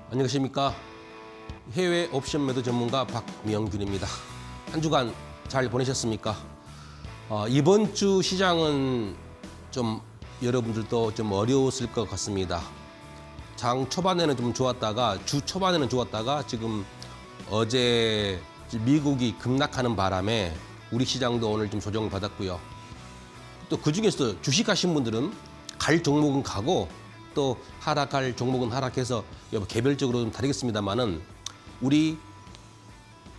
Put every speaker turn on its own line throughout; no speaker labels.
안녕하십니까. 해외 옵션 매도 전문가 박명균입니다. 한 주간 잘 보내셨습니까? 이번 주 시장은 좀 여러분들도 좀 어려웠을 것 같습니다. 장 초반에는 좀 좋았다가 주 초반에는 좋았다가 지금 어제 미국이 급락하는 바람에 우리 시장도 오늘 좀 조정을 받았고요. 또 그중에서 주식 하신 분들은 갈 종목은 가고 또 하락할 종목은 하락해서 개별적으로 좀 다르겠습니다만은 우리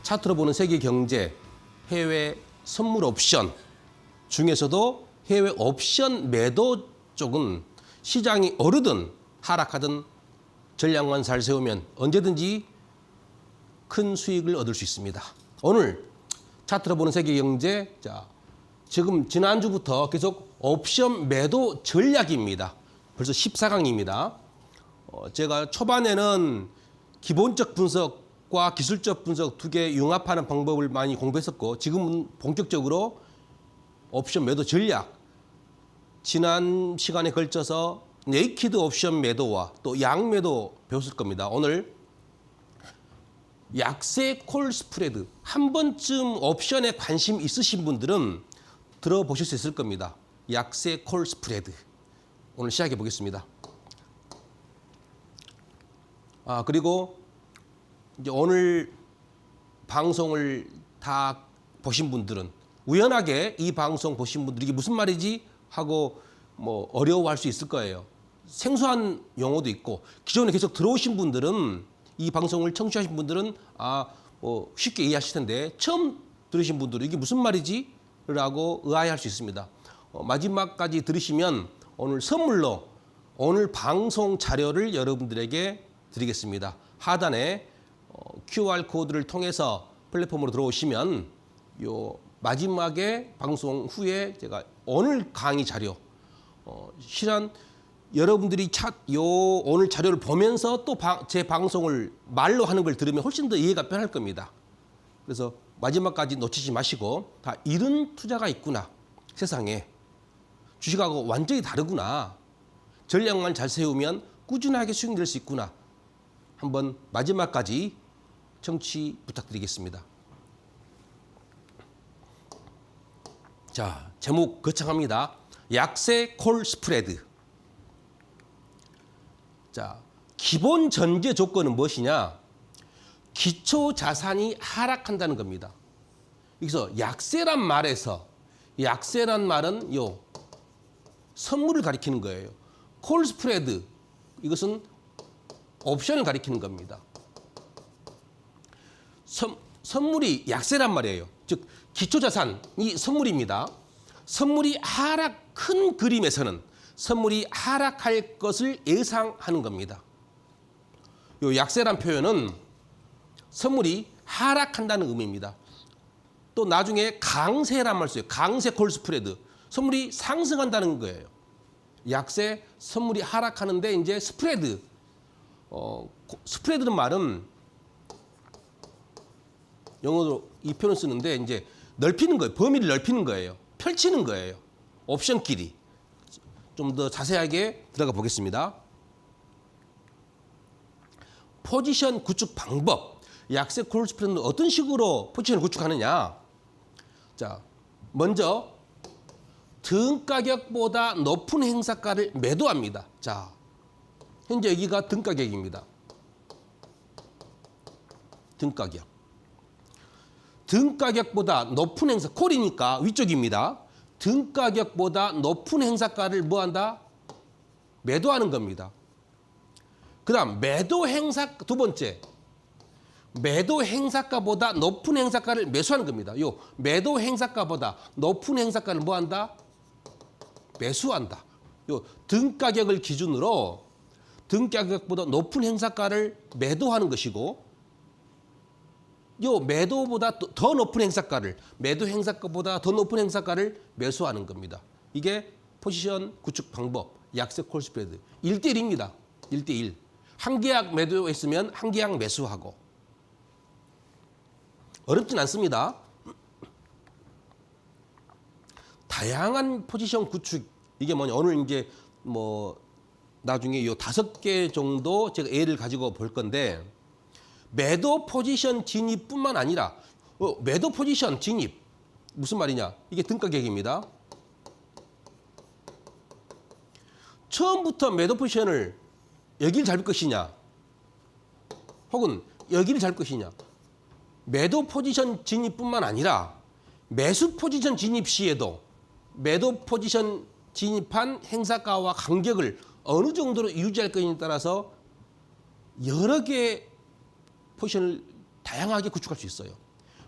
차트로 보는 세계 경제 해외 선물 옵션 중에서도 해외 옵션 매도 쪽은 시장이 오르든 하락하든 전략만 잘 세우면 언제든지 큰 수익을 얻을 수 있습니다. 오늘 차트로 보는 세계 경제, 지금 지난주부터 계속 옵션 매도 전략입니다. 벌써 14강입니다. 제가 초반에는 기본적 분석과 기술적 분석 두 개 융합하는 방법을 많이 공부했었고, 지금은 본격적으로 옵션 매도 전략, 지난 시간에 걸쳐서 네이키드 옵션 매도와 또 양 매도 배웠을 겁니다. 오늘 약세 콜 스프레드, 한 번쯤 옵션에 관심 있으신 분들은 들어보실 수 있을 겁니다. 약세 콜 스프레드. 오늘 시작해 보겠습니다. 그리고 이제 오늘 방송을 다 보신 분들은 우연하게 이 방송 보신 분들이 이게 무슨 말이지 하고 어려워할 수 있을 거예요. 생소한 용어도 있고, 기존에 계속 들어오신 분들은 이 방송을 청취하신 분들은 쉽게 이해하실 텐데, 처음 들으신 분들은 이게 무슨 말이지? 라고 의아해할 수 있습니다. 마지막까지 들으시면 오늘 선물로 오늘 방송 자료를 여러분들에게 드리겠습니다. 하단에 QR 코드를 통해서 플랫폼으로 들어오시면 요 마지막에 방송 후에 제가 오늘 강의 자료, 실은 여러분들이 오늘 자료를 보면서 또 제 방송을 말로 하는 걸 들으면 훨씬 더 이해가 편할 겁니다. 그래서 마지막까지 놓치지 마시고, 다 이런 투자가 있구나. 세상에 주식하고 완전히 다르구나. 전략만 잘 세우면 꾸준하게 수익 낼 수 있구나. 한번 마지막까지 청취 부탁드리겠습니다. 자, 제목 거창합니다. 약세 콜 스프레드. 자, 기본 전제 조건은 무엇이냐? 기초 자산이 하락한다는 겁니다. 여기서 약세란 말은 선물을 가리키는 거예요. 콜 스프레드, 이것은 옵션을 가리키는 겁니다. 선물이 약세란 말이에요. 즉 기초 자산이 선물입니다. 선물이 큰 그림에서는 선물이 하락할 것을 예상하는 겁니다. 요 약세란 표현은 선물이 하락한다는 의미입니다. 또 나중에 강세란 말 써요. 강세 콜 스프레드. 선물이 상승한다는 거예요. 약세, 선물이 하락하는데 이제 스프레드. 스프레드는 말은 영어로 이 표현을 쓰는데 이제 넓히는 거예요. 범위를 넓히는 거예요. 펼치는 거예요. 옵션끼리. 좀 더 자세하게 들어가 보겠습니다. 포지션 구축 방법. 약세 콜 스프레드는 어떤 식으로 포지션을 구축하느냐? 자, 먼저 등 가격보다 높은 행사가를 매도합니다. 자, 현재 여기가 등 가격입니다. 등 가격. 등 가격보다 높은 행사, 콜이니까 위쪽입니다. 등 가격보다 높은 행사가를 뭐한다? 매도하는 겁니다. 그 다음 매도 행사, 두 번째. 매도 행사가보다 높은 행사가를 매수하는 겁니다. 요 매도 행사가보다 높은 행사가를 뭐한다? 매수한다. 요 등 가격을 기준으로 등 가격보다 높은 행사가를 매도하는 것이고, 요 매도보다 더 높은 행사가를, 매도 행사가보다 더 높은 행사가를 매수하는 겁니다. 이게 포지션 구축 방법, 약세 콜 스프레드. 1대1입니다. 1대1. 한 계약 매도했으면 한 계약 매수하고. 어렵진 않습니다. 다양한 포지션 구축, 이게 뭐냐, 오늘 이제 나중에 요 5개 정도 제가 예를 가지고 볼 건데 매도 포지션 진입뿐만 아니라 매도 포지션 진입 무슨 말이냐? 이게 등가격입니다. 처음부터 매도 포지션을 여기를 잡을 것이냐 혹은 여기를 잡을 것이냐. 매도 포지션 진입뿐만 아니라 매수 포지션 진입 시에도 매도 포지션 진입한 행사가와 간격을 어느 정도로 유지할 것인지에 따라서 여러 개의 포지션을 다양하게 구축할 수 있어요.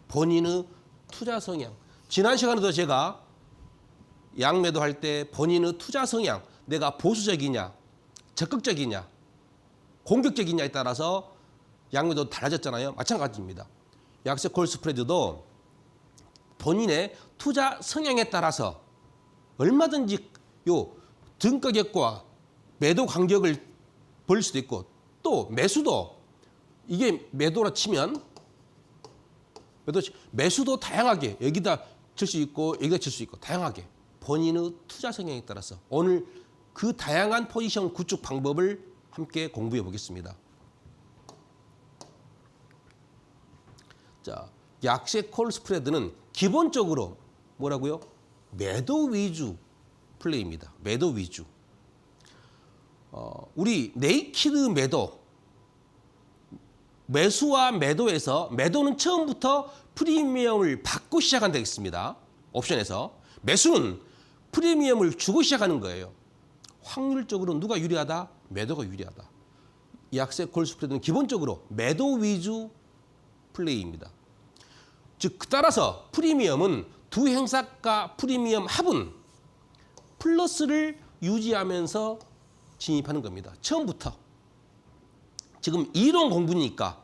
본인의 투자 성향. 지난 시간에도 제가 양매도 할 때 본인의 투자 성향, 내가 보수적이냐, 적극적이냐, 공격적이냐에 따라서 양매도 달라졌잖아요. 마찬가지입니다. 약세 콜 스프레드도 본인의 투자 성향에 따라서 얼마든지 요 등가격과 매도 간격을 벌릴 수도 있고 또 매수도 이게 매도라 치면 매수도 다양하게 여기다 칠 수 있고 여기다 칠 수 있고 다양하게 본인의 투자 성향에 따라서 오늘 그 다양한 포지션 구축 방법을 함께 공부해 보겠습니다. 자, 약세 콜 스프레드는 기본적으로 뭐라고요? 매도 위주 플레이입니다. 매도 위주. 우리 네이키드 매도, 매수와 매도에서 매도는 처음부터 프리미엄을 받고 시작한다 했습니다. 옵션에서. 매수는 프리미엄을 주고 시작하는 거예요. 확률적으로 누가 유리하다? 매도가 유리하다. 약세 콜 스프레드는 기본적으로 매도 위주 플레이입니다. 즉 따라서 프리미엄은 두 행사가 프리미엄 합은 플러스를 유지하면서 진입하는 겁니다. 처음부터. 지금 이론 공부니까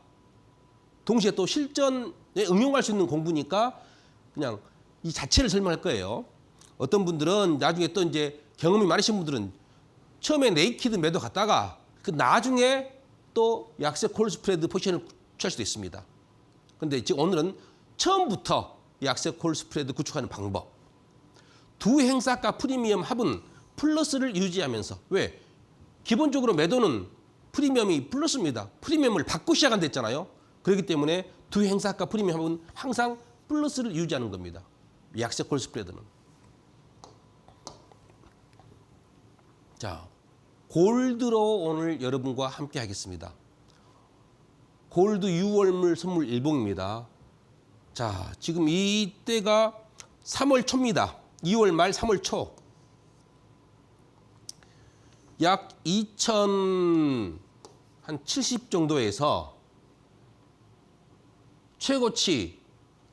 동시에 또 실전에 응용할 수 있는 공부니까 그냥 이 자체를 설명할 거예요. 어떤 분들은 나중에 또 이제 경험이 많으신 분들은 처음에 네이키드 매도 갔다가 그 나중에 또 약세 콜 스프레드 포지션을 취할 수도 있습니다. 근데 지금 오늘은 처음부터 약세 콜 스프레드 구축하는 방법. 두 행사가 프리미엄 합은 플러스를 유지하면서 왜? 기본적으로 매도는 프리미엄이 플러스입니다. 프리미엄을 받고 시작한다 했잖아요. 그렇기 때문에 두 행사가 프리미엄 합은 항상 플러스를 유지하는 겁니다. 약세 콜 스프레드는. 자, 골드로 오늘 여러분과 함께 하겠습니다. 골드 6월물 선물 일봉입니다. 자, 지금 이때가 3월 초입니다. 2월 말 3월 초. 약 2070 정도에서 최고치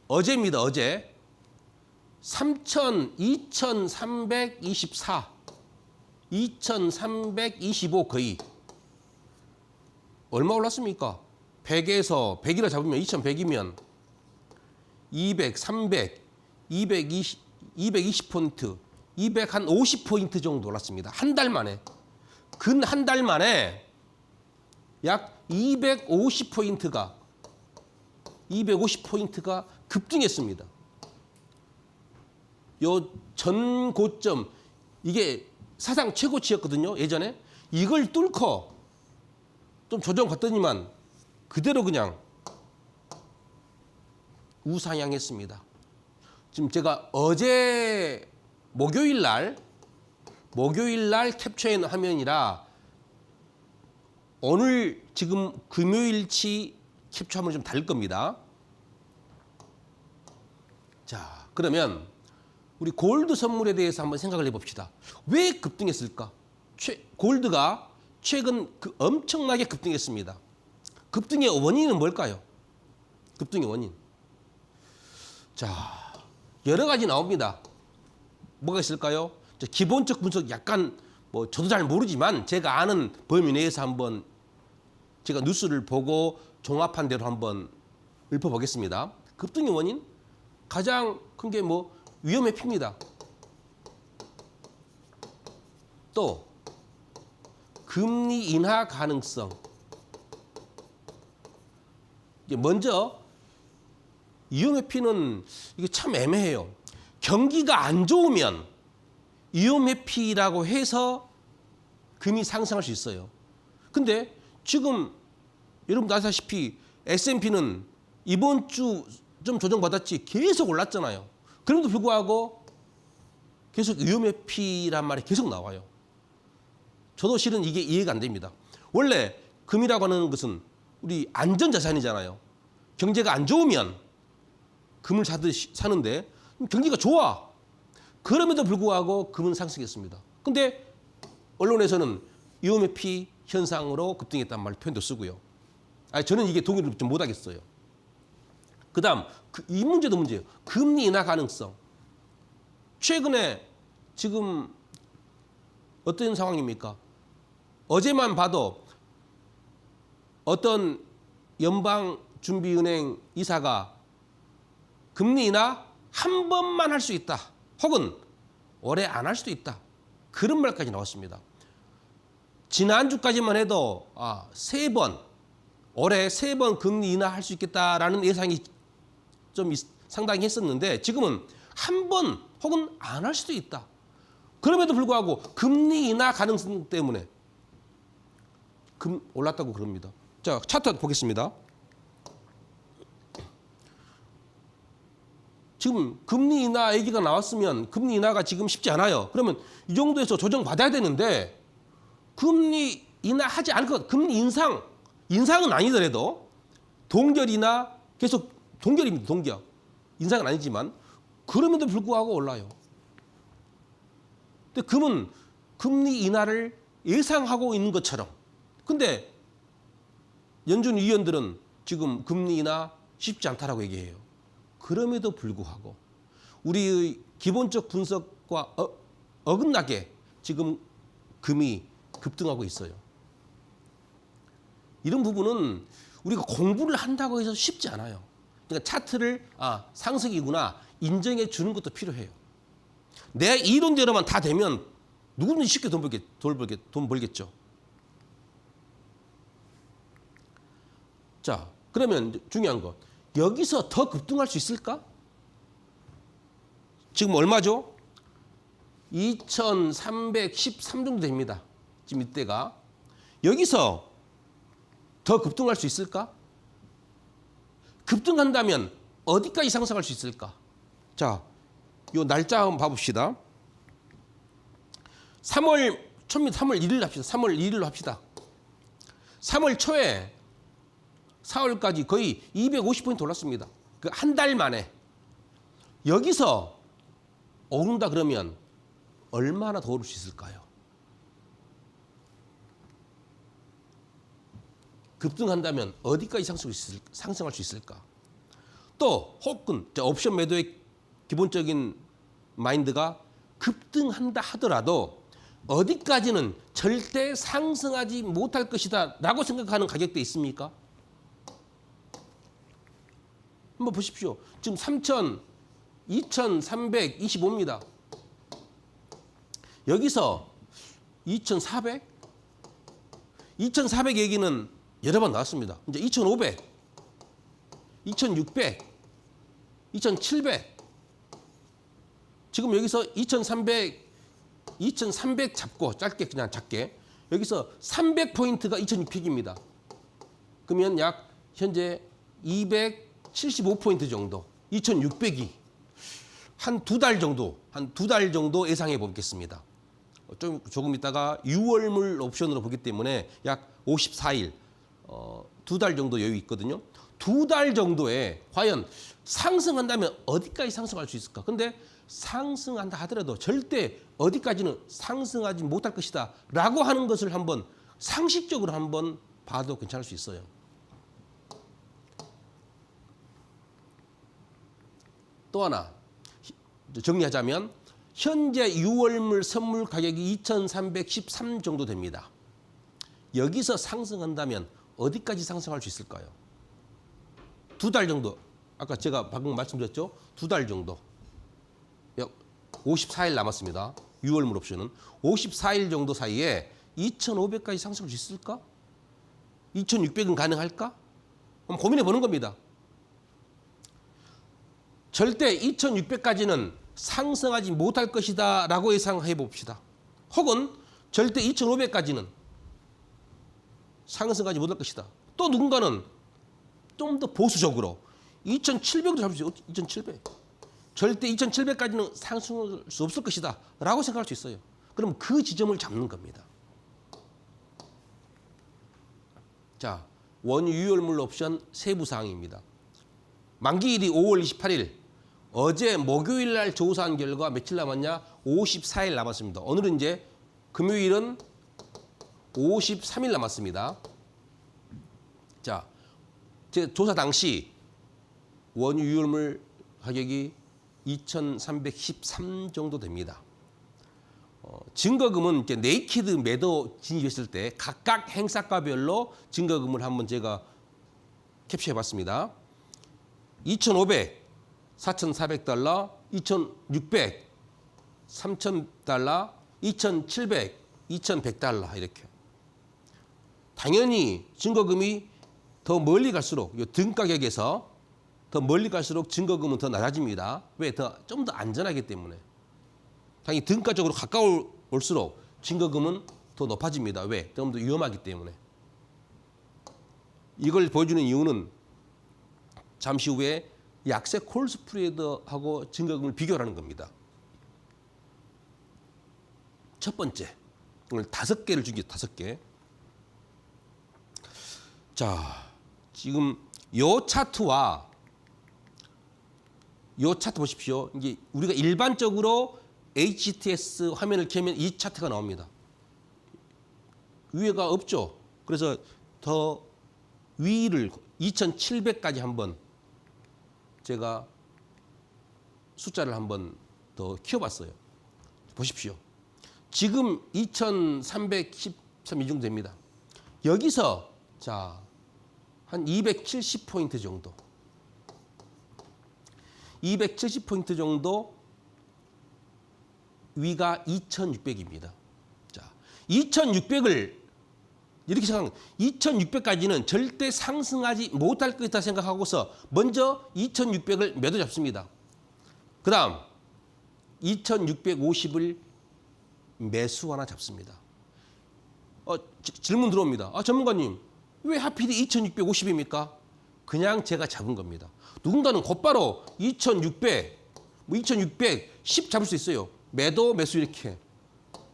어제입니다. 어제 2324 2325 거의 얼마 올랐습니까? 100에서 100이라 잡으면 2100이면 200, 300, 220포인트, 250포인트 정도 올랐습니다. 한 달 만에. 근 한 달 만에 약 250포인트가 급등했습니다. 요 전 고점 이게 사상 최고치였거든요. 예전에 이걸 뚫고 좀 조정 갔더니만 그대로 그냥 우상향했습니다. 지금 제가 어제 목요일 날 캡처한 화면이라 오늘 지금 금요일치 캡처 화면이 좀 다를 겁니다. 자, 그러면 우리 골드 선물에 대해서 한번 생각을 해봅시다. 왜 급등했을까? 골드가 최근 엄청나게 급등했습니다. 급등의 원인은 뭘까요? 급등의 원인. 자, 여러 가지 나옵니다. 뭐가 있을까요? 기본적 분석 약간 저도 잘 모르지만 제가 아는 범위 내에서 한번 제가 뉴스를 보고 종합한 대로 한번 읊어보겠습니다. 급등의 원인 가장 큰 게 위험 회피입니다. 또 금리 인하 가능성. 먼저 위험 회피는 이게 참 애매해요. 경기가 안 좋으면 위험 회피라고 해서 금이 상승할 수 있어요. 근데 지금 여러분도 아시다시피 S&P는 이번 주 좀 조정받았지 계속 올랐잖아요. 그럼에도 불구하고 계속 위험회피란 말이 계속 나와요. 저도 실은 이게 이해가 안 됩니다. 원래 금이라고 하는 것은 우리 안전자산이잖아요. 경제가 안 좋으면 금을 사는데 경기가 좋아. 그럼에도 불구하고 금은 상승했습니다. 근데 언론에서는 위험회피 현상으로 급등했단 말 표현도 쓰고요. 저는 이게 동의를 좀 못하겠어요. 그다음 이 문제도 문제예요. 금리 인하 가능성. 최근에 지금 어떤 상황입니까? 어제만 봐도 어떤 연방준비은행 이사가 금리 인하 한 번만 할 수 있다. 혹은 올해 안 할 수도 있다. 그런 말까지 나왔습니다. 지난주까지만 해도 올해 3번 금리 인하할 수 있겠다라는 예상이 좀 상당히 했었는데 지금은 한 번 혹은 안 할 수도 있다. 그럼에도 불구하고 금리 인하 가능성 때문에 금 올랐다고 그럽니다. 자, 차트 보겠습니다. 지금 금리 인하 얘기가 나왔으면 금리 인하가 지금 쉽지 않아요. 그러면 이 정도에서 조정받아야 되는데 금리 인하하지 않을 것, 금리 인상은 아니더라도 동결이나 계속 동결입니다. 동결. 인상은 아니지만 그럼에도 불구하고 올라요. 근데 금은 금리 인하를 예상하고 있는 것처럼. 근데 연준 위원들은 지금 금리 인하 쉽지 않다라고 얘기해요. 그럼에도 불구하고 우리의 기본적 분석과 어긋나게 지금 금이 급등하고 있어요. 이런 부분은 우리가 공부를 한다고 해서 쉽지 않아요. 그러니까 차트를 상승이구나 인정해 주는 것도 필요해요. 내 이론대로만 다 되면 누구든지 쉽게 돈 벌겠죠. 자, 그러면 중요한 거. 여기서 더 급등할 수 있을까? 지금 얼마죠? 2313 정도 됩니다. 지금 이때가. 여기서 더 급등할 수 있을까? 급등한다면 어디까지 상승할 수 있을까? 자, 요 날짜 한번 봐봅시다. 3월 1일 합시다. 3월 1일로 합시다. 3월 초에 4월까지 거의 250포인트 올랐습니다. 그 한 달 만에. 여기서 오른다 그러면 얼마나 더 오를 수 있을까요? 급등한다면 어디까지 상승할 수 있을까? 또 혹은 옵션 매도의 기본적인 마인드가 급등한다 하더라도 어디까지는 절대 상승하지 못할 것이다 라고 생각하는 가격대 있습니까? 한번 보십시오. 지금 2325입니다. 여기서 2400? 2400 얘기는 여러 번 나왔습니다. 이제 2500, 2600, 2700. 지금 여기서 2300 잡고 짧게 그냥 작게 여기서 300포인트가 2600입니다. 그러면 약 현재 275포인트 정도, 2600이 한 두 달 정도 예상해 보겠습니다. 조금 있다가 6월물 옵션으로 보기 때문에 약 54일, 두 달 정도 여유 있거든요. 두 달 정도에 과연 상승한다면 어디까지 상승할 수 있을까? 근데 상승한다 하더라도 절대 어디까지는 상승하지 못할 것이다 라고 하는 것을 한번 상식적으로 한번 봐도 괜찮을 수 있어요. 또 하나 정리하자면 현재 6월물 선물 가격이 2313 정도 됩니다. 여기서 상승한다면 어디까지 상승할 수 있을까요? 두 달 정도. 아까 제가 방금 말씀드렸죠? 두 달 정도. 54일 남았습니다. 6월물 옵션은. 54일 정도 사이에 2500까지 상승할 수 있을까? 2600은 가능할까? 한번 고민해 보는 겁니다. 절대 2600까지는 상승하지 못할 것이다 라고 예상해 봅시다. 혹은 절대 2,500까지는 상승하지 못할 것이다. 또 누군가는 좀 더 보수적으로 2,700으로 잡을 수 있어요. 2,700. 절대 2,700까지는 상승할 수 없을 것이다 라고 생각할 수 있어요. 그럼 그 지점을 잡는 겁니다. 자, 원유 유효물 옵션 세부 사항입니다. 만기일이 5월 28일. 어제 목요일 날 조사한 결과 며칠 남았냐? 54일 남았습니다. 오늘은 이제 금요일은 53일 남았습니다. 자, 제 조사 당시 원유 유효물 가격이 2,313 정도 됩니다. 증거금은 이제 네이키드 매도 진입했을 때 각각 행사가별로 증거금을 한번 제가 캡처해 봤습니다. 2,500, 4,400달러, 2,600, 3,000달러, 2,700, 2,100달러 이렇게. 당연히 증거금이 더 멀리 갈수록 이 등 가격에서 더 멀리 갈수록 증거금은 더 낮아집니다. 왜? 좀 더 안전하기 때문에. 당연히 등가 쪽으로 가까울수록 증거금은 더 높아집니다. 왜? 좀 더 위험하기 때문에. 이걸 보여주는 이유는 잠시 후에 약세 콜 스프레드하고 증거금을 비교하는 겁니다. 첫 번째, 오늘 5개를 준게 5개. 자, 지금 요 차트와 요 차트 보십시오. 이게 우리가 일반적으로 HTS 화면을 켜면 이 차트가 나옵니다. 위에가 없죠. 그래서 더 위를 2,700까지 한번 제가 숫자를 한번 더 키워봤어요. 보십시오. 지금 2,313 이 정도 됩니다. 여기서 자, 한 270포인트 정도. 270포인트 정도 위가 2,600입니다. 자, 2,600을 이렇게 생각하면 2,600까지는 절대 상승하지 못할 것이다 생각하고서 먼저 2,600을 매도 잡습니다. 그 다음 2,650을 매수 하나 잡습니다. 질문 들어옵니다. 전문가님, 왜 하필이 2,650입니까? 그냥 제가 잡은 겁니다. 누군가는 곧바로 2,600, 2,610 잡을 수 있어요. 매도, 매수 이렇게.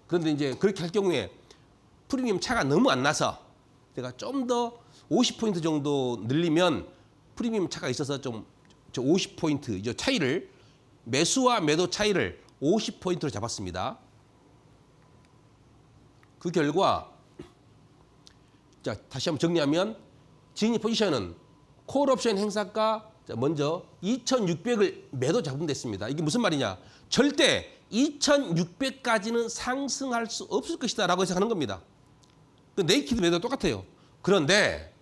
그런데 이제 그렇게 할 경우에 프리미엄 차가 너무 안 나서 제가 좀 더 50포인트 정도 늘리면 프리미엄 차가 있어서 좀 50포인트 이제 차이를 매수와 매도 차이를 50포인트로 잡았습니다. 그 결과 자, 다시 한번 정리하면 진입 포지션은 콜 옵션 행사가 먼저 2,600을 매도 잡음됐습니다. 이게 무슨 말이냐? 절대 2,600까지는 상승할 수 없을 것이다 라고 해서 하는 겁니다. 네이키드 매도 똑같아요. 그런데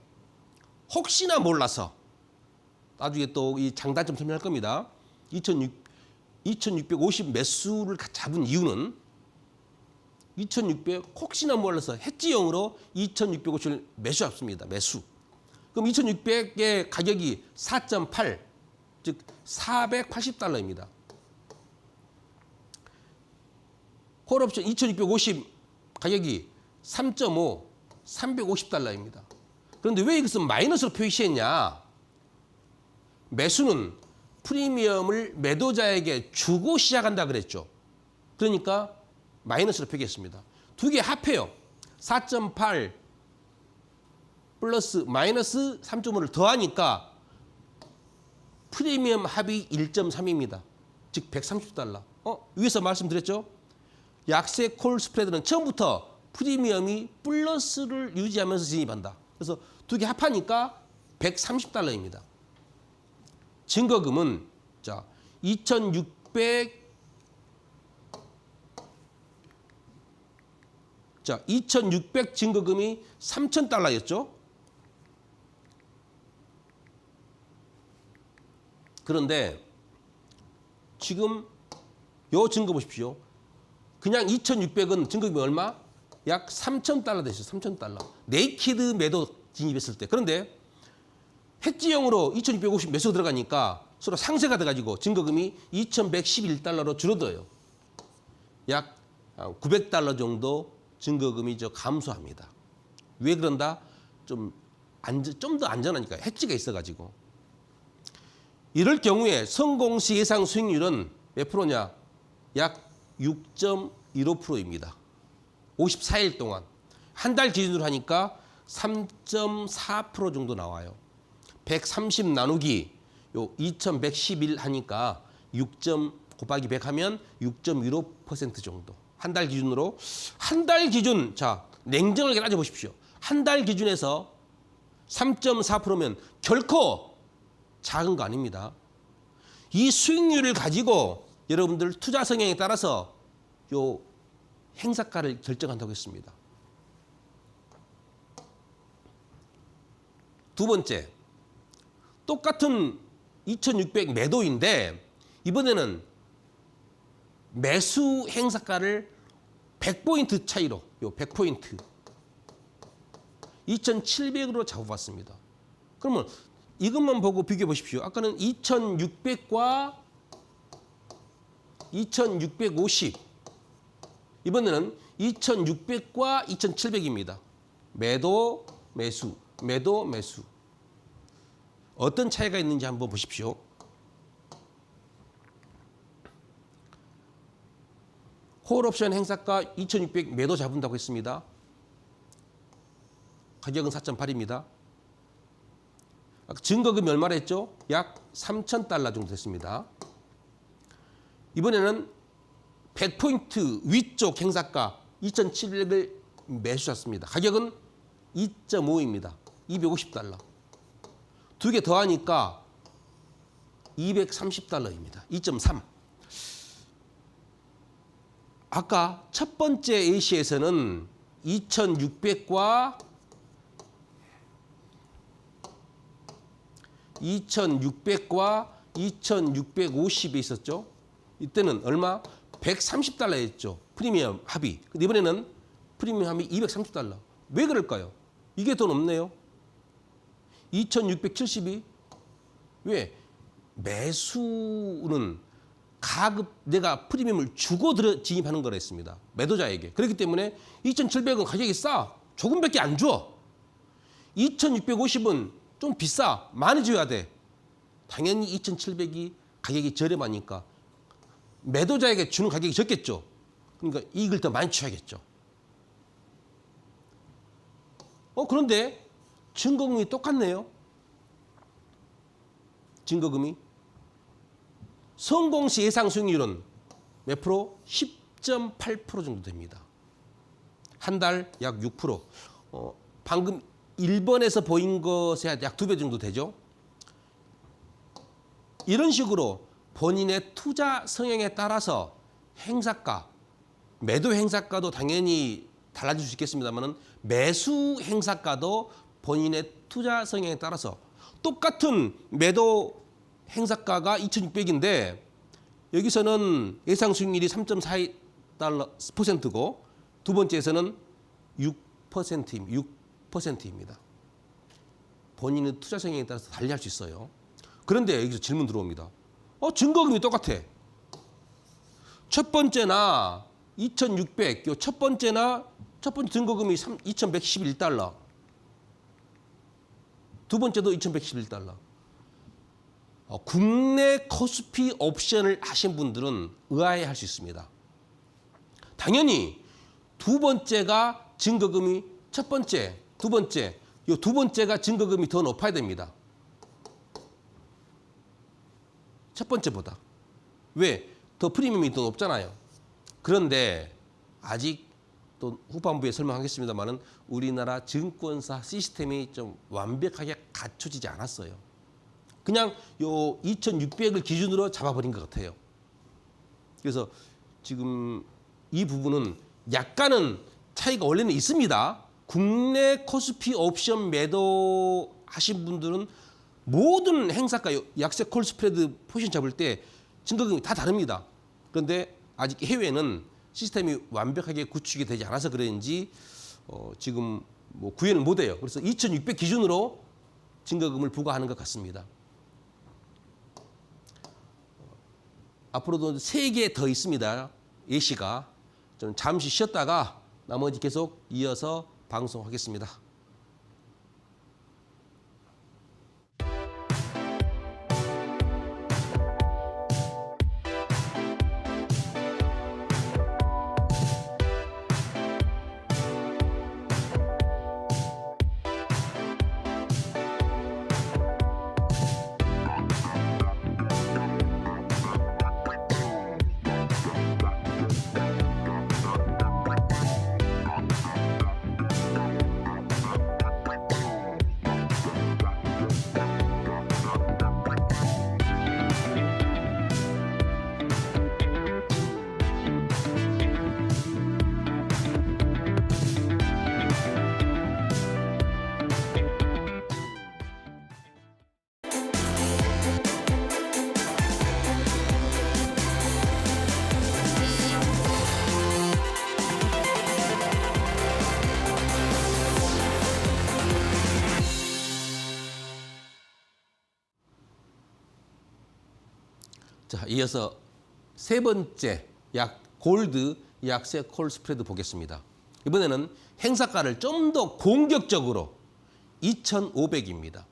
혹시나 몰라서 나중에 또 이 장단점 설명할 겁니다. 2,650 매수를 잡은 이유는 2,600 혹시나 몰라서 해지용으로 2,650을 매수 잡습니다. 매수. 그럼 2,600의 가격이 4.8, 즉 480달러입니다. 콜옵션 2,650 가격이 3.5, 350달러입니다. 그런데 왜 이것을 마이너스로 표시했냐? 매수는 프리미엄을 매도자에게 주고 시작한다 그랬죠. 그러니까 마이너스로 표기했습니다. 두 개 합해요. 4.8 플러스 마이너스 3.5를 더하니까 프리미엄 합이 1.3입니다. 즉 130달러. 위에서 말씀드렸죠? 약세 콜 스프레드는 처음부터 프리미엄이 플러스를 유지하면서 진입한다. 그래서 두 개 합하니까 130달러입니다. 증거금은 자 2,600 증거금이 3,000달러였죠. 그런데 지금 요 증거 보십시오. 그냥 2,600은 증거금이 얼마? 약 3,000달러 됐어요. 3,000달러. 네이키드 매도 진입했을 때. 그런데 해지용으로 2,650 매수 들어가니까 서로 상세가 돼가지고 증거금이 2,111달러로 줄어들어요. 약 900달러 정도 증거금이 감소합니다. 왜 그런다? 좀 더 안전하니까 해지가 있어가지고. 이럴 경우에 성공 시 예상 수익률은 몇 프로냐? 약 6.15%입니다. 54일 동안. 한 달 기준으로 하니까 3.4% 정도 나와요. 130 나누기 요 2111 하니까 6. 곱하기 100 하면 6.15% 정도. 한 달 기준으로. 한 달 기준, 자, 냉정하게 따져보십시오. 한 달 기준에서 3.4%면 결코 작은 거 아닙니다. 이 수익률을 가지고 여러분들 투자 성향에 따라서 요 행사가를 결정한다고 했습니다. 두 번째, 똑같은 2600 매도인데 이번에는 매수 행사가를 100포인트 차이로, 요 100포인트 2700으로 잡아봤습니다. 그러면 이것만 보고 비교해 보십시오. 아까는 2600과 2650. 이번에는 2600과 2700입니다. 매도, 매수, 매도, 매수. 어떤 차이가 있는지 한번 보십시오. 콜옵션 행사가 2600 매도 잡은다고 했습니다. 가격은 4.8입니다. 증거금이 얼마나 했죠? 약 3,000달러 정도 됐습니다. 이번에는 100포인트 위쪽 행사가 2,700을 매수했습니다. 가격은 2.5입니다. 250달러. 두 개 더하니까 230달러입니다. 2.3. 아까 첫 번째 A시에서는 2,600과 2,650이 있었죠. 이때는 얼마? 130달러였죠. 프리미엄 합의. 근데 이번에는 프리미엄 합의 230달러. 왜 그럴까요? 이게 더 높네요. 2,672. 왜? 매수는 가급 내가 프리미엄을 주고 진입하는 거라 했습니다. 매도자에게. 그렇기 때문에 2,700은 가격이 싸. 조금밖에 안 줘. 2,650은 좀 비싸. 많이 줘야 돼. 당연히 2,700이 가격이 저렴하니까 매도자에게 주는 가격이 적겠죠. 그러니까 이익을 더 많이 취하겠죠. 그런데 증거금이 똑같네요. 증거금이. 성공 시 예상 수익률은 몇 프로? 10.8% 정도 됩니다. 한 달 약 6%. 방금 1번에서 보인 것에 약 2배 정도 되죠. 이런 식으로 본인의 투자 성향에 따라서 행사가, 매도 행사가도 당연히 달라질 수 있겠습니다만 매수 행사가도 본인의 투자 성향에 따라서 똑같은 매도 행사가가 2,600인데 여기서는 예상 수익률이 3.42%고 두 번째에서는 6%입니다. 본인의 투자 성향에 따라서 달리할 수 있어요. 그런데 여기서 질문 들어옵니다. 증거금이 똑같아. 첫 번째나 2,600, 첫 번째 증거금이 2,111달러. 두 번째도 2,111달러. 국내 코스피 옵션을 하신 분들은 의아해할 수 있습니다. 당연히 두 번째가 증거금이 첫 번째, 두 번째, 이 두 번째가 증거금이 더 높아야 됩니다. 첫 번째보다. 왜? 더 프리미엄이 더 높잖아요. 그런데 아직 또 후반부에 설명하겠습니다만은 우리나라 증권사 시스템이 좀 완벽하게 갖춰지지 않았어요. 그냥 요 2,600을 기준으로 잡아버린 것 같아요. 그래서 지금 이 부분은 약간은 차이가 원래는 있습니다. 국내 코스피 옵션 매도 하신 분들은 모든 행사가 약세 콜 스프레드 포지션 잡을 때 증거금이 다 다릅니다. 그런데 아직 해외는 시스템이 완벽하게 구축이 되지 않아서 그런지 지금 뭐 구현을 못해요. 그래서 2,600 기준으로 증거금을 부과하는 것 같습니다. 앞으로도 3개 더 있습니다. 예시가 좀 잠시 쉬었다가 나머지 계속 이어서 방송하겠습니다. 자, 이어서 세 번째 약 골드 약세 콜 스프레드 보겠습니다. 이번에는 행사가를 좀 더 공격적으로 2,500입니다.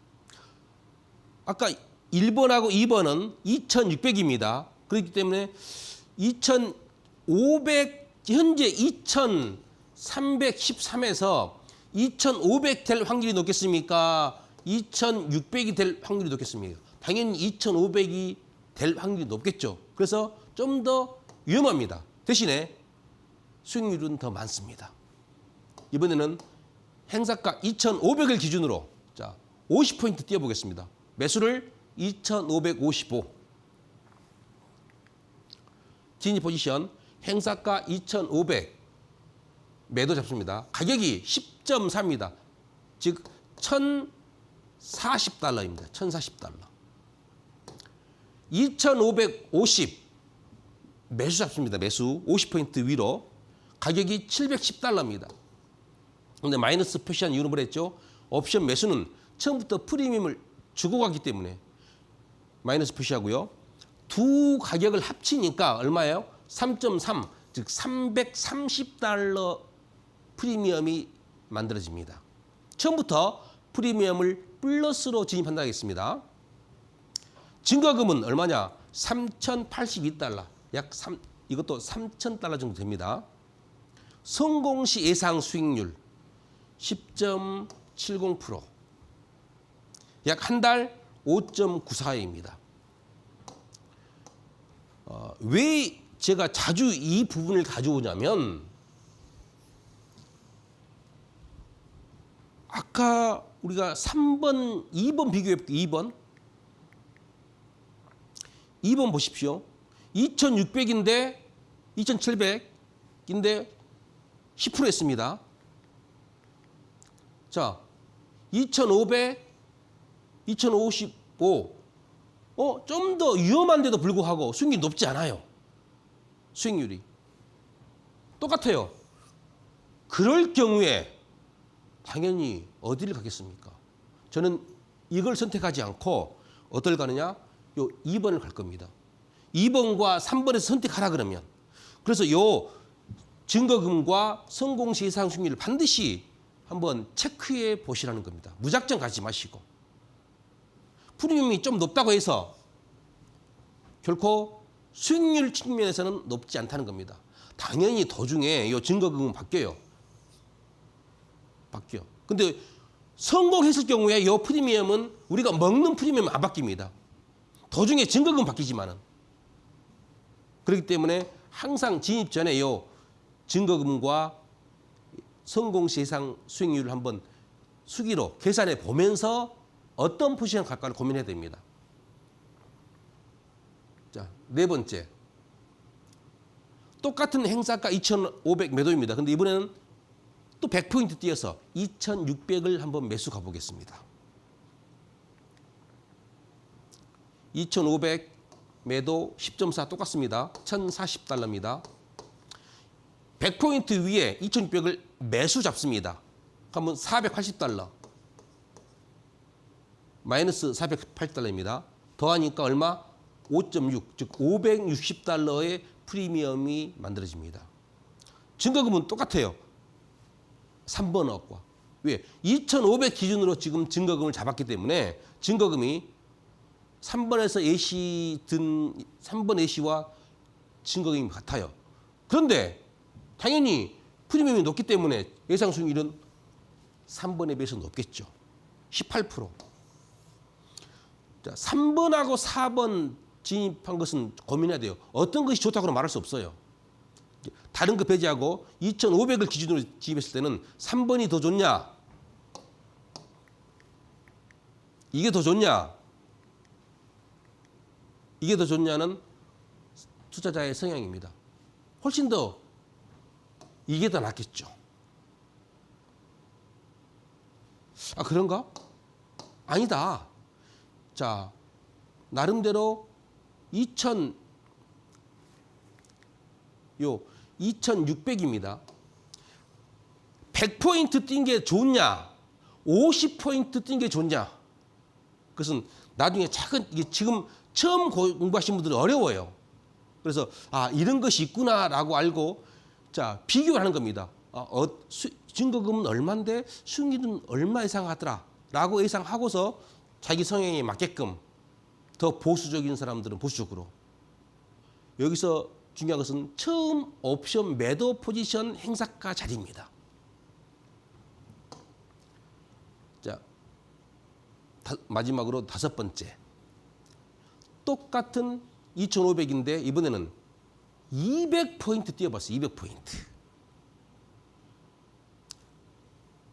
아까 1번하고 2번은 2,600입니다. 그렇기 때문에 2,500 현재 2,313에서 2,500 될 확률이 높겠습니까? 2,600이 될 확률이 높겠습니까? 당연히 2,500이 될 확률이 높겠죠. 그래서 좀 더 위험합니다. 대신에 수익률은 더 많습니다. 이번에는 행사가 2,500을 기준으로 자 50포인트 띄워보겠습니다. 매수를 2,555. 진입 포지션 행사가 2,500 매도 잡습니다. 가격이 10.4입니다. 즉 1,040달러입니다. 1,040달러. 2,550 매수 잡습니다. 매수 50포인트 위로 가격이 710달러입니다. 그런데 마이너스 표시한 이유는 뭐랬죠? 옵션 매수는 처음부터 프리미엄을 주고 가기 때문에 마이너스 표시하고요. 두 가격을 합치니까 얼마예요? 3.3 즉 330달러 프리미엄이 만들어집니다. 처음부터 프리미엄을 플러스로 진입한다 하겠습니다. 증거금은 얼마냐? 3,082달러. 약 3, 이것도 3,000달러 정도 됩니다. 성공 시 예상 수익률 10.70%. 약 한 달 5.94입니다. 왜 제가 자주 이 부분을 가져오냐면 아까 우리가 3번, 2번 비교해볼게요. 2번 보십시오. 2,600인데 2,700인데 10% 했습니다. 자, 2,500, 2,055. 좀 더 위험한데도 불구하고 수익률이 높지 않아요. 수익률이. 똑같아요. 그럴 경우에 당연히 어디를 가겠습니까? 저는 이걸 선택하지 않고 어떨 가느냐? 요 2번을 갈 겁니다. 2번과 3번에서 선택하라 그러면. 그래서 요 증거금과 성공시 예상 수익률을 반드시 한번 체크해 보시라는 겁니다. 무작정 가지 마시고. 프리미엄이 좀 높다고 해서 결코 수익률 측면에서는 높지 않다는 겁니다. 당연히 도중에 요 증거금은 바뀌어요. 바뀌어. 근데 성공했을 경우에 요 프리미엄은 우리가 먹는 프리미엄은 안 바뀝니다. 도중에 증거금 바뀌지만은. 그렇기 때문에 항상 진입 전에 요 증거금과 성공시 예상 수익률을 한번 수기로 계산해 보면서 어떤 포지션 갈까를 고민해야 됩니다. 자, 네 번째. 똑같은 행사가 2,500 매도입니다. 근데 이번에는 또 100포인트 띄어서 2,600을 한번 매수 가보겠습니다. 2,500 매도 10.4 똑같습니다. 1,040달러입니다. 100포인트 위에 2,600을 매수 잡습니다. 그러면 480달러. 마이너스 480달러입니다. 더하니까 얼마? 5.6, 즉 560달러의 프리미엄이 만들어집니다. 증거금은 똑같아요. 3번 억과. 왜? 2,500 기준으로 지금 증거금을 잡았기 때문에 증거금이 3번에서 A씨 든 3번 A씨와 증거금이 같아요. 그런데 당연히 프리미엄이 높기 때문에 예상 수익률은 3번에 비해서 높겠죠. 18%. 자, 3번하고 4번 진입한 것은 고민해야 돼요. 어떤 것이 좋다고는 말할 수 없어요. 다른 거 배제하고 2,500을 기준으로 진입했을 때는 3번이 더 좋냐? 이게 더 좋냐? 이게 더 좋냐는 투자자의 성향입니다. 훨씬 더 이게 더 낫겠죠. 아, 그런가? 아니다. 자, 나름대로 2,600입니다. 100포인트 뛴 게 좋냐? 50포인트 뛴 게 좋냐? 그것은 나중에 이게 지금 처음 공부하신 분들은 어려워요. 그래서 이런 것이 있구나라고 알고 자, 비교를 하는 겁니다. 증거금은 얼마인데 수익률은 얼마 예상하더라라고 예상하고서 자기 성향에 맞게끔 더 보수적인 사람들은 보수적으로. 여기서 중요한 것은 처음 옵션 매도 포지션 행사가 자리입니다. 자, 마지막으로 5번째. 똑같은 2,500인데 이번에는 200포인트 뛰어봤어요. 200포인트.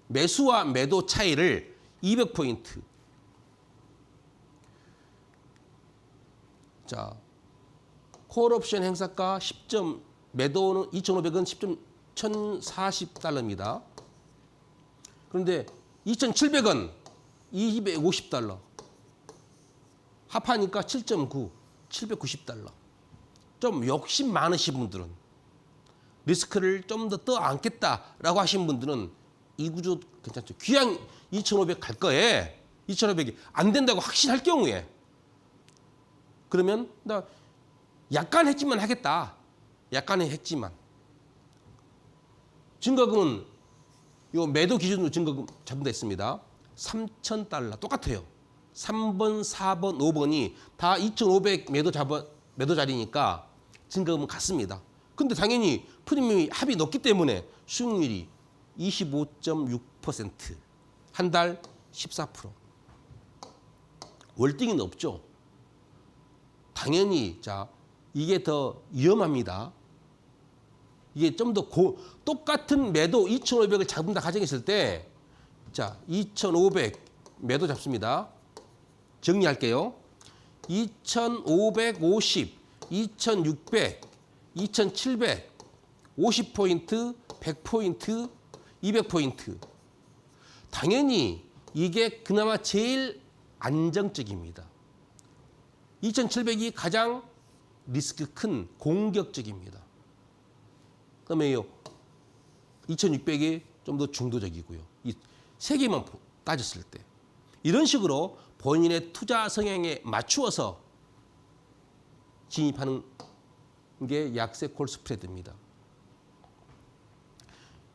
매수와 매도 차이를 200포인트. 자, 콜옵션 행사가 10점, 매도는 2,500은 1,040달러입니다. 그런데 2,700은 250달러. 합하니까 7.9, 790달러. 좀 욕심 많으신 분들은 리스크를 좀 더 떠안겠다라고 하신 분들은 이 구조 괜찮죠. 귀양 2,500 갈 거에 2,500이 안 된다고 확신할 경우에 그러면 나 약간 했지만 하겠다. 약간의 했지만 증거금은 요 매도 기준으로 증거금 잡는다 했습니다. 3,000달러 똑같아요. 3번, 4번, 5번이 다 2,500 매도 자리니까 증거금은 같습니다. 근데 당연히 프리미엄이 합이 높기 때문에 수익률이 25.6%, 한 달 14%. 월등히 높죠. 당연히 자, 이게 더 위험합니다. 이게 좀 더 똑같은 매도 2,500을 잡는다 가정했을 때 자, 2,500 매도 잡습니다. 정리할게요. 2,550, 2,600, 2,700, 50포인트, 100포인트, 200포인트. 당연히 이게 그나마 제일 안정적입니다. 2,700이 가장 리스크 큰 공격적입니다. 그다음에요. 2,600이 좀 더 중도적이고요. 이 세 개만 따졌을 때. 이런 식으로 본인의 투자 성향에 맞추어서 진입하는 게 약세 콜 스프레드입니다.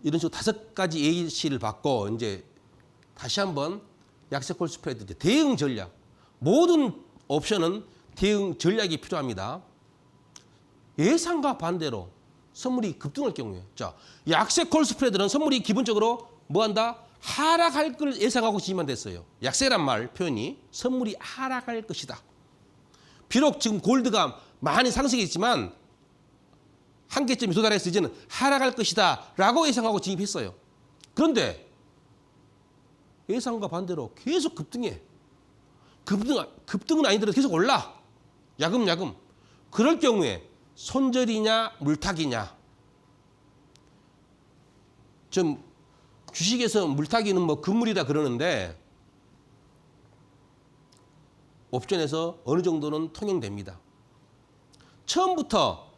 이런 식으로 5가지 예시를 받고 이제 다시 한번 약세 콜 스프레드 이제 대응 전략. 모든 옵션은 대응 전략이 필요합니다. 예상과 반대로 선물이 급등할 경우에 자, 약세 콜 스프레드는 선물이 기본적으로 뭐 한다? 하락할 걸 예상하고 진입만 됐어요. 약세란 말 표현이 선물이 하락할 것이다. 비록 지금 골드가 많이 상승했지만 한계점이 도달해서 이제는 하락할 것이다 라고 예상하고 진입했어요. 그런데 예상과 반대로 계속 급등해. 급등은 아니더라도 계속 올라. 야금야금. 그럴 경우에 손절이냐 물타기냐. 좀 주식에서 물타기는 뭐 금물이다 그러는데 옵션에서 어느 정도는 통용됩니다. 처음부터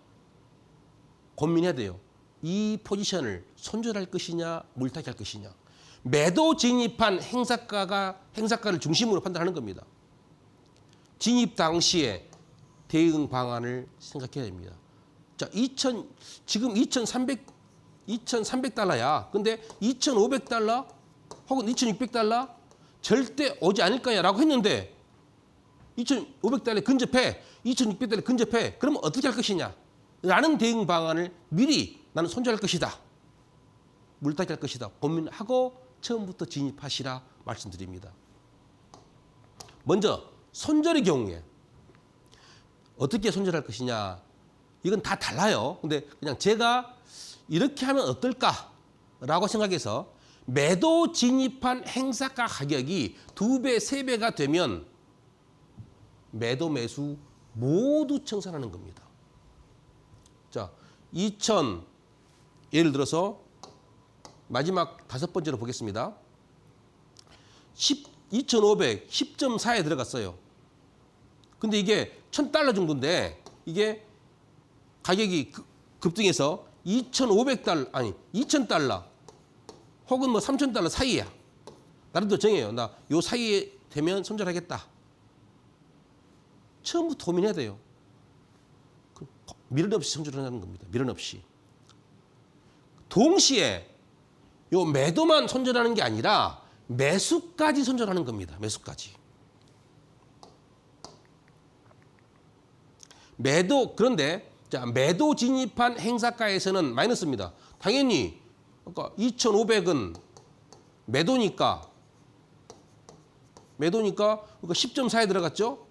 고민해야 돼요. 이 포지션을 손절할 것이냐 물타기할 것이냐. 매도 진입한 행사가를 중심으로 판단하는 겁니다. 진입 당시에 대응 방안을 생각해야 됩니다. 자, 지금 2,300 $2,300야. 근데 $2,500 혹은 $2,600 절대 오지 않을 거야 라고 했는데 $2,500 근접해, $2,600 근접해. 그러면 어떻게 할 것이냐? 라는 대응 방안을 미리 나는 손절할 것이다. 물타기 할 것이다. 고민하고 처음부터 진입하시라 말씀드립니다. 먼저 손절의 경우에 어떻게 손절할 것이냐? 이건 다 달라요. 근데 그냥 제가 이렇게 하면 어떨까라고 생각해서 매도 진입한 행사가 가격이 2배, 3배가 되면 매도, 매수 모두 청산하는 겁니다. 자, 2,000 예를 들어서 마지막 5번째로 보겠습니다. 2,500 10.4에 들어갔어요. 근데 이게 $1,000 정도인데 이게 가격이 급등해서 $2,500 아니 $2,000 혹은 뭐 $3,000 사이야. 나름대로 정해요. 나 요 사이에 되면 손절하겠다. 처음부터 고민해야 돼요. 미련 없이 손절하는 겁니다. 미련 없이. 동시에 요 매도만 손절하는 게 아니라 매수까지 손절하는 겁니다. 매수까지. 매도 그런데 자, 매도 진입한 행사가에서는 마이너스입니다. 당연히 그러니까 2,500은 매도니까 그러니까 10.4에 들어갔죠.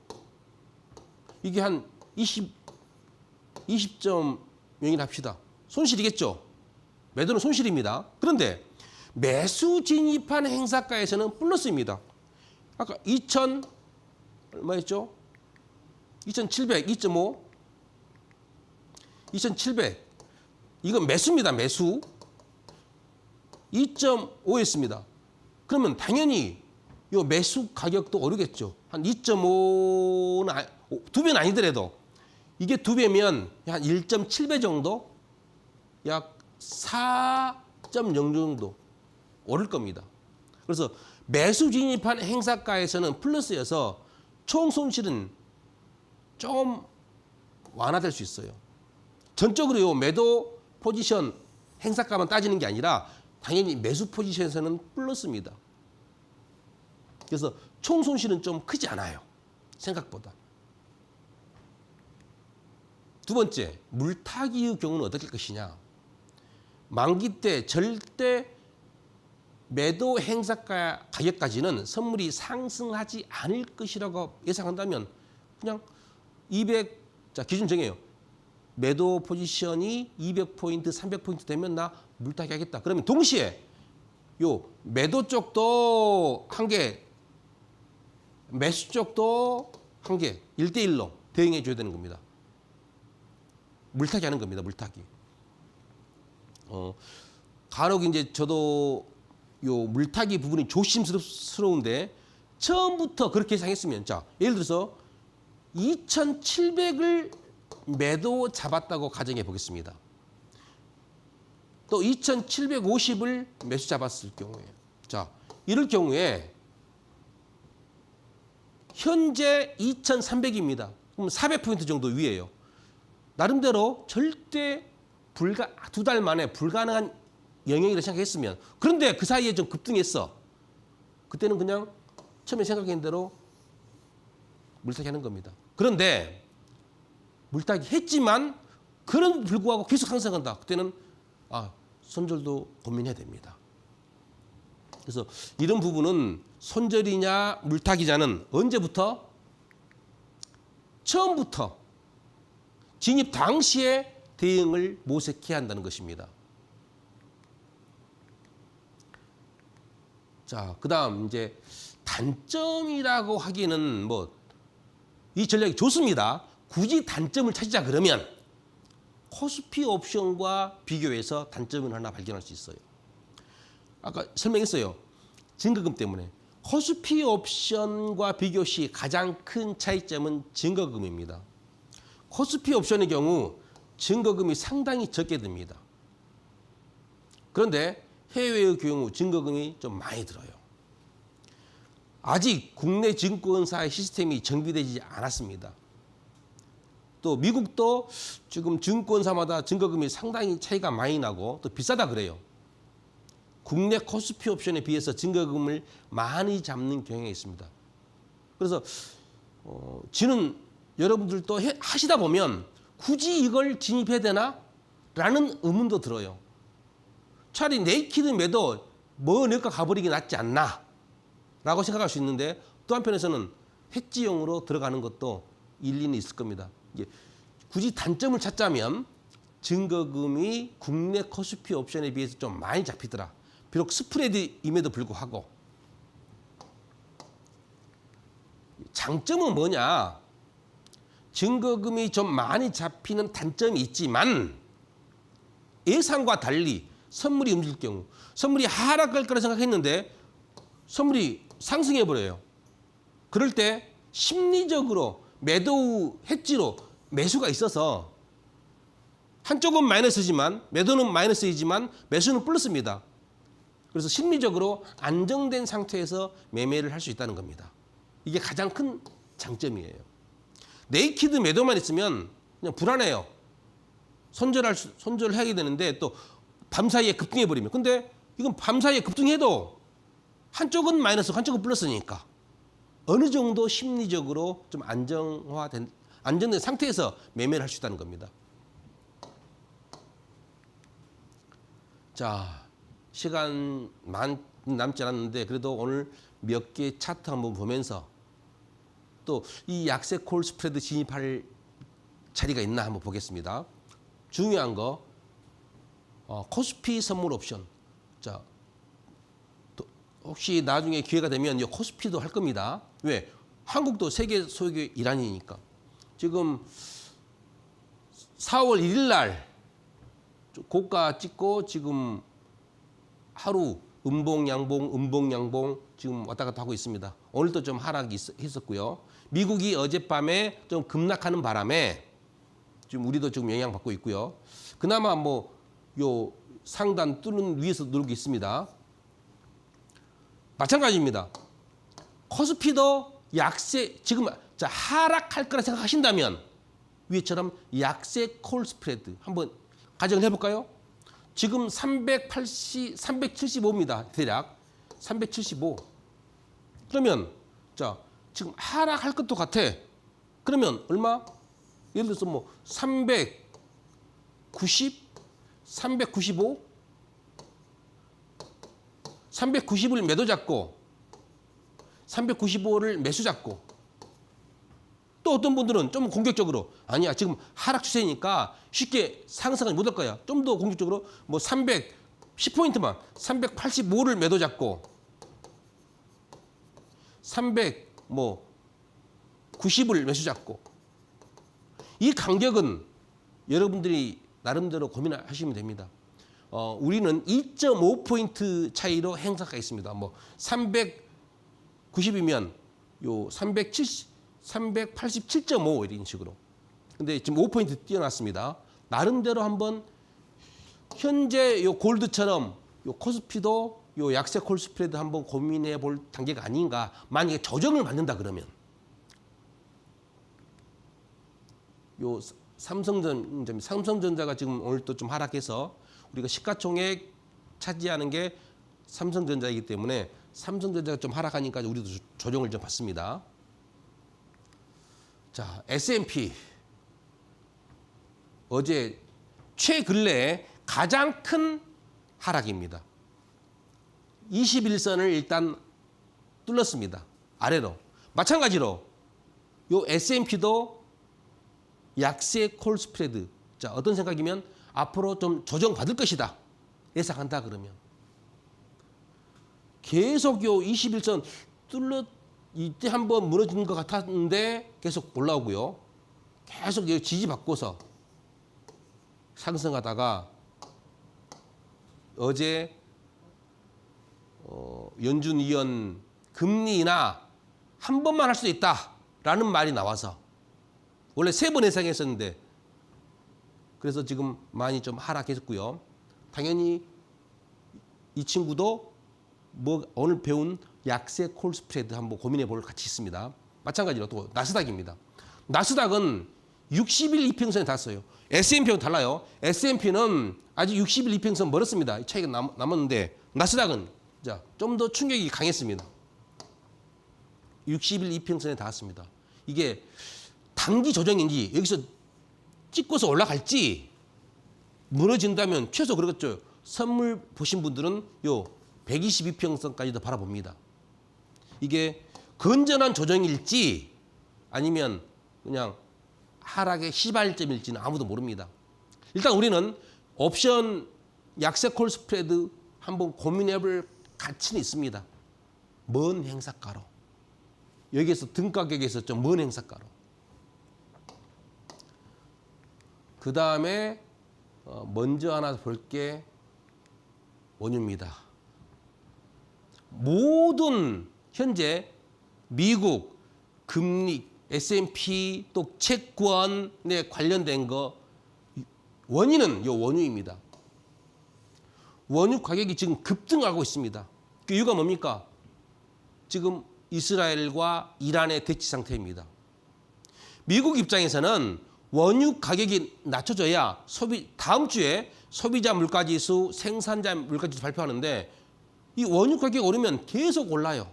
이게 한 20.0이라 합시다. 손실이겠죠. 매도는 손실입니다. 그런데 매수 진입한 행사가에서는 플러스입니다. 아까 2,000 얼마였죠? 2,700, 2.5, 2,700. 이건 매수입니다. 매수. 2.5였습니다. 그러면 당연히 이 매수 가격도 오르겠죠. 한 2.5는 2배는 아니더라도 이게 2배면 한 1.7배 정도, 약 4.0 정도 오를 겁니다. 그래서 매수 진입한 행사가에서는 플러스여서 총 손실은 좀 완화될 수 있어요. 전적으로 요 매도 포지션 행사가만 따지는 게 아니라 당연히 매수 포지션에서는 플러스입니다. 그래서 총 손실은 좀 크지 않아요. 생각보다. 두 번째, 물타기의 경우는 어떻게 할 것이냐. 만기 때 절대 매도 행사가 가격까지는 선물이 상승하지 않을 것이라고 예상한다면 그냥 200, 자 기준 정해요. 매도 포지션이 200포인트, 300포인트 되면 나 물타기 하겠다. 그러면 동시에 요 매도 쪽도 한 개, 매수 쪽도 한 개, 1대1로 대응해 줘야 되는 겁니다. 물타기 하는 겁니다. 물타기. 간혹 이제 저도 요 물타기 부분이 조심스러운데 처음부터 그렇게 예상했으면 자 예를 들어서 2,700을 매도 잡았다고 가정해 보겠습니다. 또 2,750을 매수 잡았을 경우에 자 이럴 경우에 현재 2,300입니다. 그럼 400포인트 정도 위에요. 나름대로 절대 두 달 만에 불가능한 영역이라고 생각했으면 그런데 그 사이에 좀 급등했어. 그때는 그냥 처음에 생각한 대로 물타기 하는 겁니다. 그런데 물타기 했지만 그런 불구하고 계속 상승한다. 그때는 손절도 고민해야 됩니다. 그래서 이런 부분은 손절이냐 물타기냐는 언제부터? 처음부터 진입 당시에 대응을 모색해야 한다는 것입니다. 자, 그다음 이제 단점이라고 하기는 뭐 이 전략이 좋습니다. 굳이 단점을 찾자 그러면 코스피 옵션과 비교해서 단점을 하나 발견할 수 있어요. 아까 설명했어요. 증거금 때문에. 코스피 옵션과 비교 시 가장 큰 차이점은 증거금입니다. 코스피 옵션의 경우 증거금이 상당히 적게 듭니다. 그런데 해외의 경우 증거금이 좀 많이 들어요. 아직 국내 증권사의 시스템이 정비되지 않았습니다. 또 미국도 지금 증권사마다 증거금이 상당히 차이가 많이 나고 또 비싸다 그래요. 국내 코스피 옵션에 비해서 증거금을 많이 잡는 경향이 있습니다. 그래서 지는 여러분들도 하시다 보면 굳이 이걸 진입해야 되나? 라는 의문도 들어요. 차라리 네이키드 매도 넣을까 가버리기 낫지 않나? 라고 생각할 수 있는데 또 한편에서는 해지용으로 들어가는 것도 일리는 있을 겁니다. 굳이 단점을 찾자면 증거금이 국내 코스피 옵션에 비해서 좀 많이 잡히더라. 비록 스프레드임에도 불구하고. 장점은 뭐냐? 증거금이 좀 많이 잡히는 단점이 있지만 예상과 달리 선물이 움직일 경우 선물이 하락할 거라 생각했는데 선물이 상승해 버려요. 그럴 때 심리적으로 매도 해지로 매수가 있어서 한쪽은 마이너스지만 매도는 마이너스이지만 매수는 플러스입니다. 그래서 심리적으로 안정된 상태에서 매매를 할 수 있다는 겁니다. 이게 가장 큰 장점이에요. 네이키드 매도만 있으면 그냥 불안해요. 손절하게 되는데 또 밤사이에 급등해 버리면. 근데 이건 밤사이에 급등해도 한쪽은 마이너스, 한쪽은 플러스니까 어느 정도 심리적으로 좀 안정된 상태에서 매매를 할 수 있다는 겁니다. 자, 시간 남지 않았는데 그래도 오늘 몇 개 차트 한번 보면서 또 이 약세 콜 스프레드 진입할 자리가 있나 한번 보겠습니다. 중요한 거 코스피 선물 옵션. 자, 혹시 나중에 기회가 되면 이 코스피도 할 겁니다. 왜? 한국도 세계 소유의 일환이니까. 지금 4월 1일 날 고가 찍고 지금 하루 음봉 양봉 지금 왔다 갔다 하고 있습니다. 오늘도 좀 하락이 있었고요. 미국이 어젯밤에 좀 급락하는 바람에 지금 우리도 지금 영향받고 있고요. 그나마 뭐 요 상단 뚫는 위에서 누르고 있습니다. 마찬가지입니다. 코스피도 약세 지금 하락할 거라 생각하신다면 위에처럼 약세 콜 스프레드 한번 가정을 해볼까요? 지금 375입니다. 대략 375. 그러면 지금 하락할 것도 같아. 그러면 얼마? 예를 들어서 뭐 390, 395, 390을 매도 잡고 395를 매수 잡고 또 어떤 분들은 좀 공격적으로 아니야 지금 하락 추세니까 쉽게 상승을 못할 거야. 좀 더 공격적으로 뭐 310포인트만 385를 매도 잡고 390을 매수 잡고 이 간격은 여러분들이 나름대로 고민하시면 됩니다. 우리는 2.5포인트 차이로 행사가 있습니다. 뭐 390이면 요 387.5 이런 식으로. 근데 지금 5포인트 띄어놨습니다. 나름대로 한번 현재 요 골드처럼 요 코스피도 요 약세 콜 스프레드 한번 고민해 볼 단계가 아닌가. 만약에 조정을 받는다 그러면 요 삼성전자가 지금 오늘 또 좀 하락해서 우리가 시가총액 차지하는 게 삼성전자이기 때문에 삼성전자가 좀 하락하니까 우리도 조정을 좀 받습니다. 자, S&P 어제 최근래에 가장 큰 하락입니다. 21선을 일단 뚫었습니다. 아래로. 마찬가지로 요 S&P도 약세 콜 스프레드. 자, 어떤 생각이면 앞으로 좀 조정받을 것이다. 예상한다 그러면. 계속 요 21선 이때 한번 무너지는 것 같았는데 계속 올라오고요. 계속 지지받고서 상승하다가 어제 연준 위원 금리 인하 한 번만 할 수도 있다라는 말이 나와서 원래 3번 예상했었는데 그래서 지금 많이 좀 하락했고요. 당연히 이 친구도 뭐 오늘 배운 약세 콜 스프레드 한번 고민해 볼 가치 있습니다. 마찬가지로 또 나스닥입니다. 나스닥은 60일 이평선에 닿았어요. S&P하고 달라요. S&P는 아직 60일 이평선 멀었습니다. 차이가 남았는데 나스닥은 좀 더 충격이 강했습니다. 60일 이평선에 닿았습니다. 이게 단기 조정인지 여기서 찍고서 올라갈지 무너진다면 최소 그렇겠죠. 선물 보신 분들은 요 122평선까지도 바라봅니다. 이게 건전한 조정일지 아니면 그냥 하락의 시발점일지는 아무도 모릅니다. 일단 우리는 옵션 약세 콜 스프레드 한번 고민해볼 가치는 있습니다. 먼 행사가로. 여기에서 등 가격에서 좀 먼 행사가로. 그 다음에 먼저 하나 볼 게 원유입니다. 모든 현재 미국 금리, S&P 또 채권에 관련된 거 원인은 요 원유입니다. 원유 가격이 지금 급등하고 있습니다. 그 이유가 뭡니까? 지금 이스라엘과 이란의 대치 상태입니다. 미국 입장에서는 원유 가격이 낮춰져야 다음 주에 소비자 물가지수, 생산자 물가지수 발표하는데 이 원유 가격이 오르면 계속 올라요.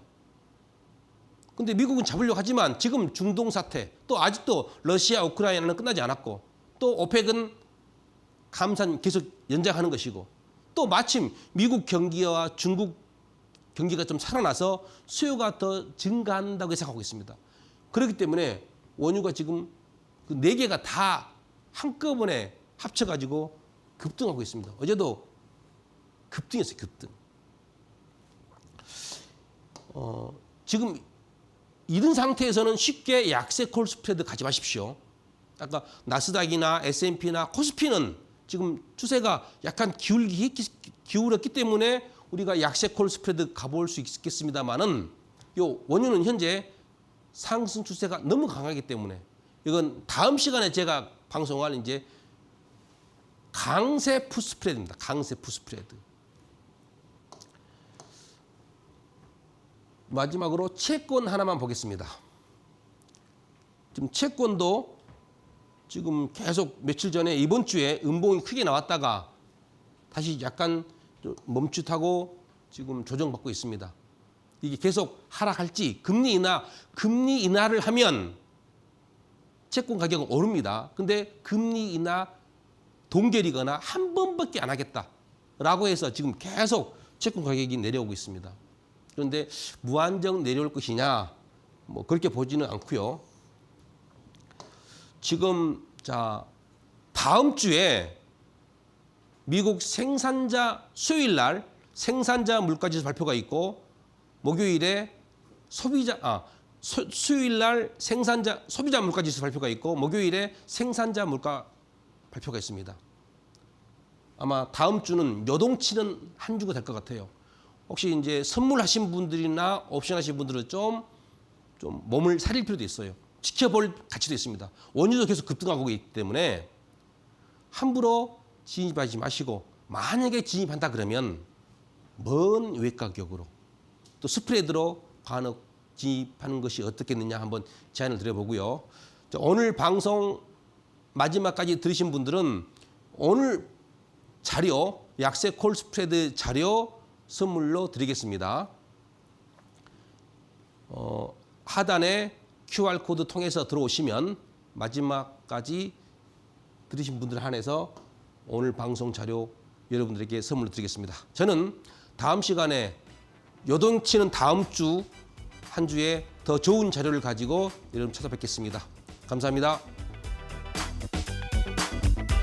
근데 미국은 잡으려고 하지만 지금 중동 사태, 또 아직도 러시아, 우크라이나는 끝나지 않았고 또 오펙은 감산 계속 연장하는 것이고 또 마침 미국 경기와 중국 경기가 좀 살아나서 수요가 더 증가한다고 예상하고 있습니다. 그렇기 때문에 원유가 지금 그 네 개가 다 한꺼번에 합쳐가지고 급등하고 있습니다. 어제도 급등했어요, 급등. 지금 이런 상태에서는 쉽게 약세 콜 스프레드 가지 마십시오. 아까 나스닥이나 S&P나 코스피는 지금 추세가 약간 기울었기 때문에 우리가 약세 콜 스프레드 가볼 수 있겠습니다만은 요 원유는 현재 상승 추세가 너무 강하기 때문에 이건 다음 시간에 제가 방송할 이제 강세 푸 스프레드입니다. 강세 푸 스프레드. 마지막으로 채권 하나만 보겠습니다. 지금 채권도 지금 계속 며칠 전에 이번 주에 음봉이 크게 나왔다가 다시 약간 멈칫하고 지금 조정받고 있습니다. 이게 계속 하락할지 금리 인하를 하면 채권 가격은 오릅니다. 근데 금리 인하 동결이거나 한 번밖에 안 하겠다라고 해서 지금 계속 채권 가격이 내려오고 있습니다. 그런데 무한정 내려올 것이냐 뭐 그렇게 보지는 않고요. 지금 다음 주에 미국 수요일 날 생산자 물가지수 발표가 있고 목요일에 수요일 날 소비자 물가지수 발표가 있고 목요일에 생산자 물가 발표가 있습니다. 아마 다음 주는 요동치는 한 주가 될 것 같아요. 혹시 이제 선물하신 분들이나 옵션 하신 분들은 좀 몸을 사릴 필요도 있어요. 지켜볼 가치도 있습니다. 원유도 계속 급등하고 있기 때문에 함부로 진입하지 마시고 만약에 진입한다 그러면 먼 외 가격으로 또 스프레드로 간혹 진입하는 것이 어떻겠느냐 한번 제안을 드려보고요. 오늘 방송 마지막까지 들으신 분들은 오늘 자료 약세 콜 스프레드 자료 선물로 드리겠습니다. 하단에 QR코드 통해서 들어오시면 마지막까지 들으신 분들 한해서 오늘 방송 자료 여러분들에게 선물로 드리겠습니다. 저는 다음 시간에 요동치는 다음 주 한 주에 더 좋은 자료를 가지고 여러분 찾아뵙겠습니다. 감사합니다.